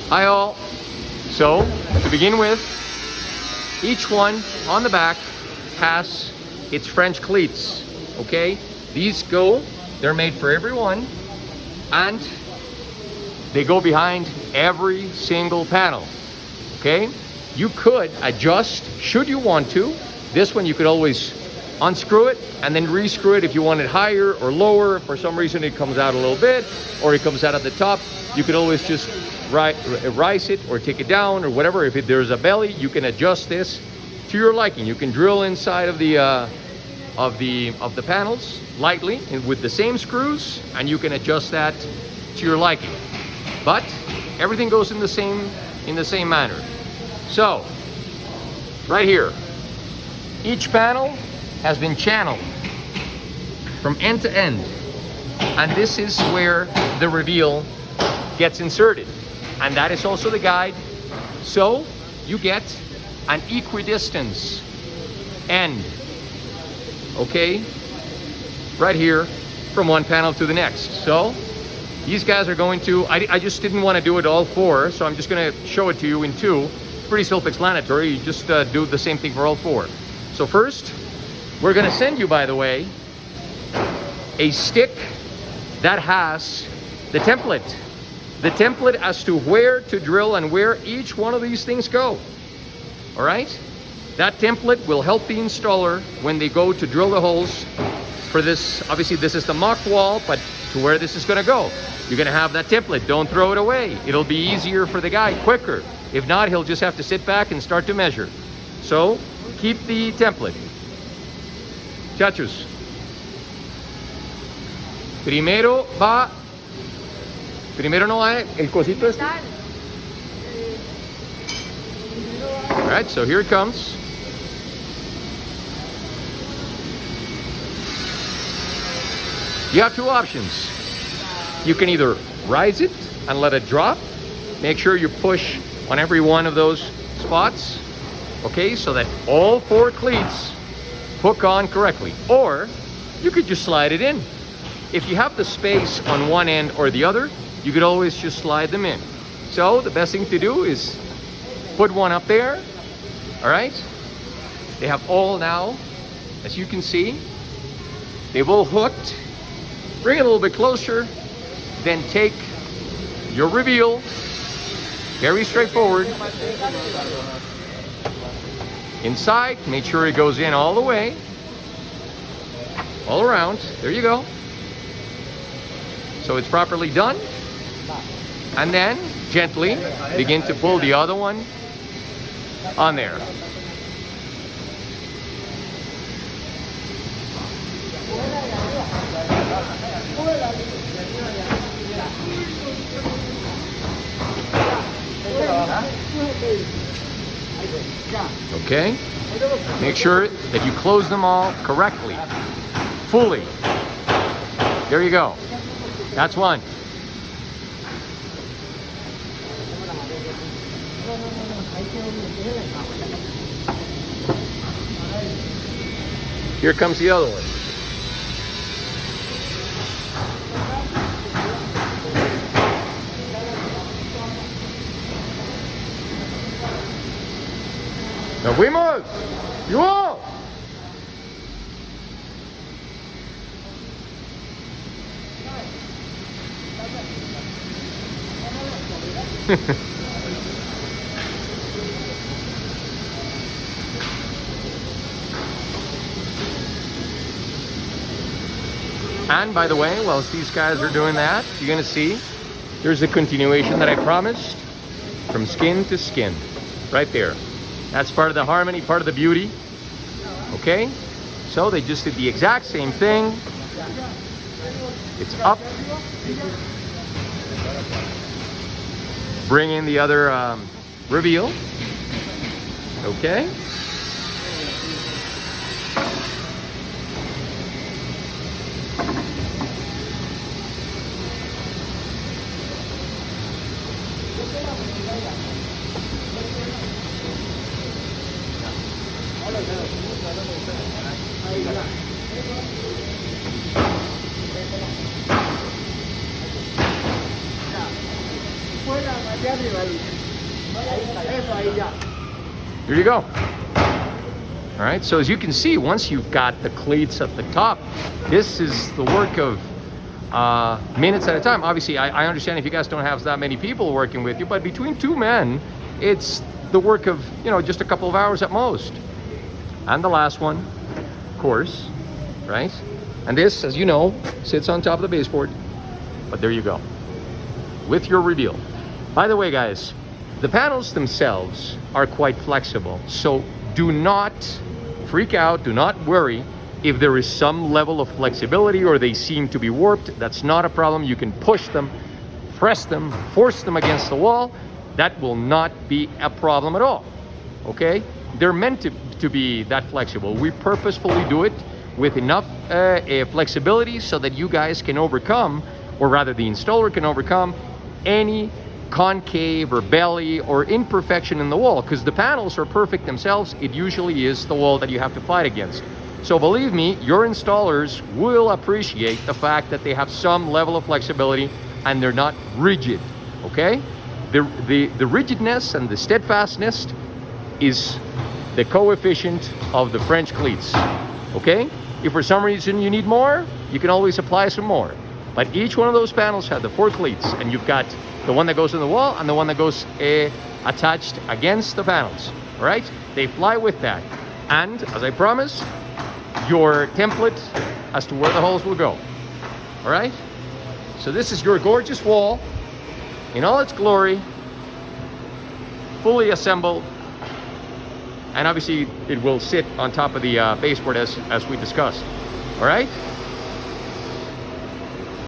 Hi all. So, to begin with, each one on the back has its French cleats, okay? These they're made for everyone, and they go behind every single panel, okay? You could adjust, should you want to. This one you could always unscrew it and then re-screw it if you want it higher or lower. If for some reason it comes out a little bit or it comes out at the top, you could always just rise it or take it down or whatever. If there's a belly, you can adjust this to your liking. You can drill inside of the panels lightly and with the same screws, and you can adjust that to your liking. But everything goes in the same manner. So right here, each panel has been channeled from end to end, and this is where the reveal gets inserted, and that is also the guide. So you get an equidistance end, okay, right here from one panel to the next. So these guys are going to, I just didn't want to do it all four, so I'm just going to show it to you in two. Pretty self-explanatory. You just do the same thing for all four. So first, we're going to send you, by the way, a stick that has the template as to where to drill and where each one of these things go. All right? That template will help the installer when they go to drill the holes for this. Obviously, this is the mock wall, but to where this is going to go, you're going to have that template. Don't throw it away. It'll be easier for the guy, quicker. If not, he'll just have to sit back and start to measure. So keep the template. Muchachos, primero no va el cosito este. All right, so here it comes. You have two options. You can either rise it and let it drop. Make sure you push on every one of those spots, okay, so that all four cleats hook on correctly. Or you could just slide it in. If you have the space on one end or the other, you could always just slide them in. So the best thing to do is put one up there. All right, they have all now, as you can see, they've all hooked. Bring it a little bit closer, then take your reveal. Very straightforward. Inside, make sure it goes in all the way, all around. There you go. So it's properly done. And then gently begin to pull the other one on there. Okay, make sure that you close them all correctly, fully. There you go. That's one. Here comes the other one. ¡Nos fuimos! ¡Yo! And by the way, whilst these guys are doing that, you're going to see there's a continuation that I promised from skin to skin. Right there. That's part of the harmony, part of the beauty. Okay? So they just did the exact same thing. It's up. Bring in the other reveal. Okay? There you go. All right, so as you can see, once you've got the cleats at the top, this is the work of minutes at a time. Obviously, I understand if you guys don't have that many people working with you, but between two men, it's the work of, you know, just a couple of hours at most. And the last one, of course, right? And this, as you know, sits on top of the baseboard. But there you go, with your reveal. By the way, guys, the panels themselves are quite flexible, so do not freak out, do not worry if there is some level of flexibility or they seem to be warped. That's not a problem. You can push them, press them, force them against the wall. That will not be a problem at all, okay? They're meant to be that flexible. We purposefully do it with enough flexibility so that you guys can overcome, or rather the installer can overcome, any concave or belly or imperfection in the wall, because the panels are perfect themselves. It usually is the wall that you have to fight against. So believe me, your installers will appreciate the fact that they have some level of flexibility and they're not rigid, okay? The rigidness and the steadfastness is the coefficient of the French cleats, okay? If for some reason you need more, you can always apply some more. But each one of those panels have the 4 cleats, and you've got the one that goes in the wall and the one that goes attached against the panels, all right? They fly with that. And as I promised, your template as to where the holes will go, all right? So this is your gorgeous wall in all its glory, fully assembled, and obviously it will sit on top of the baseboard as we discussed, all right?